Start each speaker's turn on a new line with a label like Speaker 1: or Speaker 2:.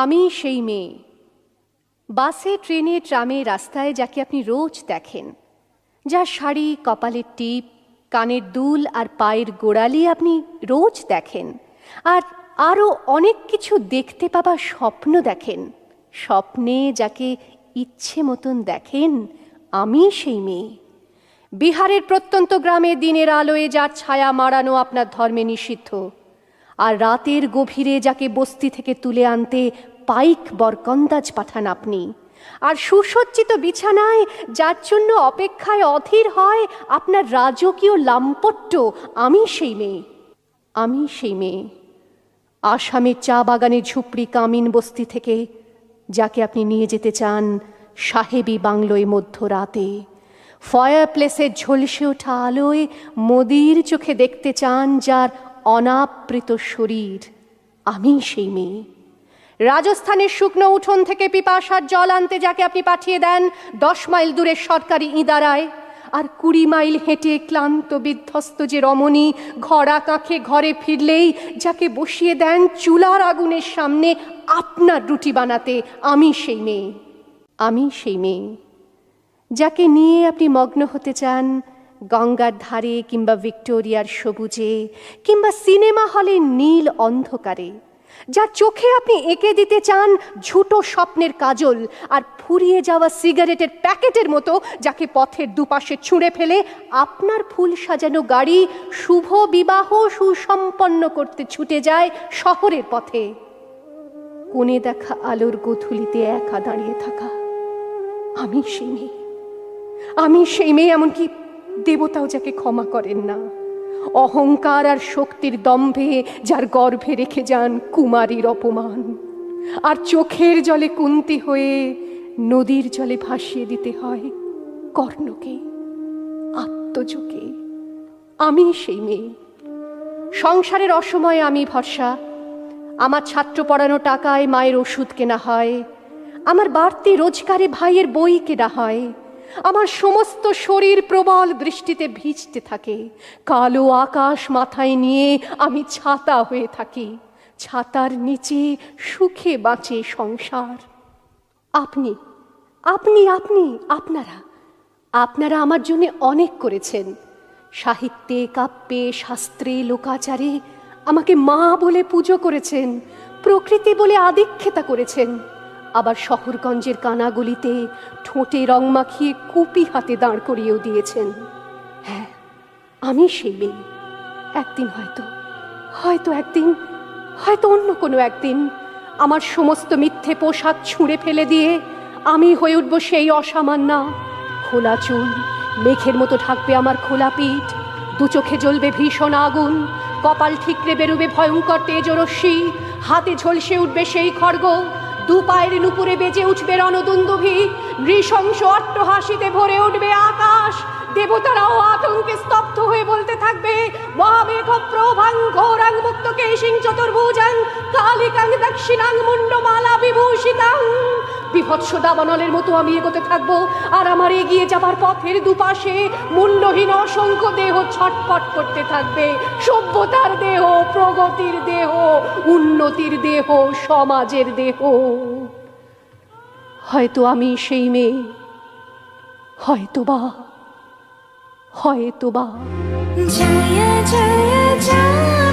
Speaker 1: আমি সেই মেয়ে, বাসে ট্রেনে ট্রামে রাস্তায় যাকে আপনি রোজ দেখেন, যার শাড়ি, কপালের টিপ, কানের দুল আর পায়ের গোড়ালি আপনি রোজ দেখেন, আর আরও অনেক কিছু দেখতে পাবার স্বপ্ন দেখেন। স্বপ্নে যাকে ইচ্ছে মতন দেখেন, আমি সেই মেয়ে। বিহারের প্রত্যন্ত গ্রামে দিনের আলোয় যার ছায়া মাড়ানো আপনার ধর্মে নিষিদ্ধ, আর রাতের গভীরে যাকে বস্তি থেকে তুলে আনতে পাইক বরকন্দাজ পাঠান আপনি, আর সুসজ্জিত বিছানায় যার জন্য অপেক্ষায় অধীর হয় আপনার রাজকীয় লাম্পট্য, আমি সেই মেয়ে। আমি সেই মেয়ে। আসামের চা বাগানের ঝুপড়ি কামিন বস্তি থেকে যাকে আপনি নিয়ে যেতে চান সাহেবী বাংলোয় মধ্যরাতে, ফায়ার প্লেসের ঝলসে ওঠা আলোয় মোদির চোখে দেখতে চান যার অনাবৃত শরীর, আমি সেই মেয়ে। রাজস্থানের শুকনো উঠোন থেকে পিপাসার জল আনতে যাকে আপনি পাঠিয়ে দেন 10 মাইল দূরের সরকারি ইদারায়, আর 20 মাইল হেঁটে ক্লান্ত বিধ্বস্ত যে রমণী ঘরা কাঁখে ঘরে ফিরলেই যাকে বসিয়ে দেন চুলার আগুনের সামনে আপনার রুটি বানাতে, আমি সেই মেয়ে। আমি সেই মেয়ে যাকে নিয়ে আপনি মগ্ন হতে চান গঙ্গার ধারে কিংবা ভিক্টোরিয়ার সবুজে কিংবা সিনেমা হলের নীল অন্ধকারে, যার চোখে আপনি এঁকে দিতে চান ঝুটো স্বপ্নের কাজল, আর ফুরিয়ে যাওয়া সিগারেটের প্যাকেটের মতো যাকে পথের দুপাশে ছুঁড়ে ফেলে আপনার ফুল সাজানো গাড়ি শুভ বিবাহ সুসম্পন্ন করতে ছুটে যায় শহরের পথে। কোণে দেখা আলোর গোধূলিতে একা দাঁড়িয়ে থাকা, আমি সেই মেয়ে। আমি সেই মেয়ে, এমনকি দেবতাও যাকে ক্ষমা করেন না। অহংকার আর শক্তির দম্ভে যার গর্ভে রেখে যান কুমারীর অপমান, আর চোখের জলে কুন্তি হয়ে নদীর জলে ভাসিয়ে দিতে হয় কর্ণকে, আত্মজকে। আমি সেই মেয়ে। সংসারের অসময়ে আমি ভরসা। আমার ছাত্র পড়ানো টাকায় মায়ের ওষুধ কেনা হয়, আমার বাড়তি রোজগারে ভাইয়ের বই কেনা হয়, আমার সমস্ত শরীর প্রবল বৃষ্টিতে ভিজতে থাকে, কালো আকাশ মাথায় নিয়ে আমি ছাতা হয়ে থাকি, ছাতার নিচে সুখে বাঁচে সংসার। আপনি আপনি আপনি আপনারা আপনারা আমার জন্য অনেক করেছেন। সাহিত্যে, কাব্যে, শাস্ত্রে, লোকাচারে আমাকে মা বলে পুজো করেছেন, প্রকৃতি বলে আদিক্ষেতা করেছেন। আবার শহরগঞ্জের কানাগলিতে ঠোঁটে রং মাখিয়ে কুপি হাতে দাঁড় করিয়েও দিয়েছেন। হ্যাঁ, আমি সেই মেয়ে। একদিন হয়তো অন্য কোনো একদিন আমার সমস্ত মিথ্যে পোশাক ছুঁড়ে ফেলে দিয়ে আমি হয়ে উঠব সেই অসামান্যা। খোলা চুল মেঘের মতো ঢাকবে আমার খোলা পিঠ, দু চোখে জ্বলবে ভীষণ আগুন, কপাল ঠিকরে বেরোবে ভয়ঙ্কর তেজরশ্মি, হাতে ঝলসে উঠবে সেই খড়গ, দু পায়ের নুপুরে বেজে উঠবে রণদুন্দুভি, নৃশংস অট্টহাসিতে ভরে উঠবে আকাশ। দেবতারাও আতঙ্কে স্তব্ধ হয়ে বলতে থাকবে, মহামেঘ প্রভাং ঘোরাং মুক্ত কেশিং চতুর্ভুজাং কালিকাং দক্ষিণাং মুন্ডমালা বিভূষিতাং। বিভৎস দাবানলের মতো আমি এগোতে থাকবো, আর আমার এগিয়ে যাবার পথের দুপাশে মুন্ডহীন অসংখ্য দেহ ছটফট করতে থাকবে। সভ্যতার দেহ, প্রগতির দেহ, উন্নতির দেহ, সমাজের দেহ। হয়তো আমি সেই মেয়ে, হয়তোবা।
Speaker 2: জয় জয় জয়।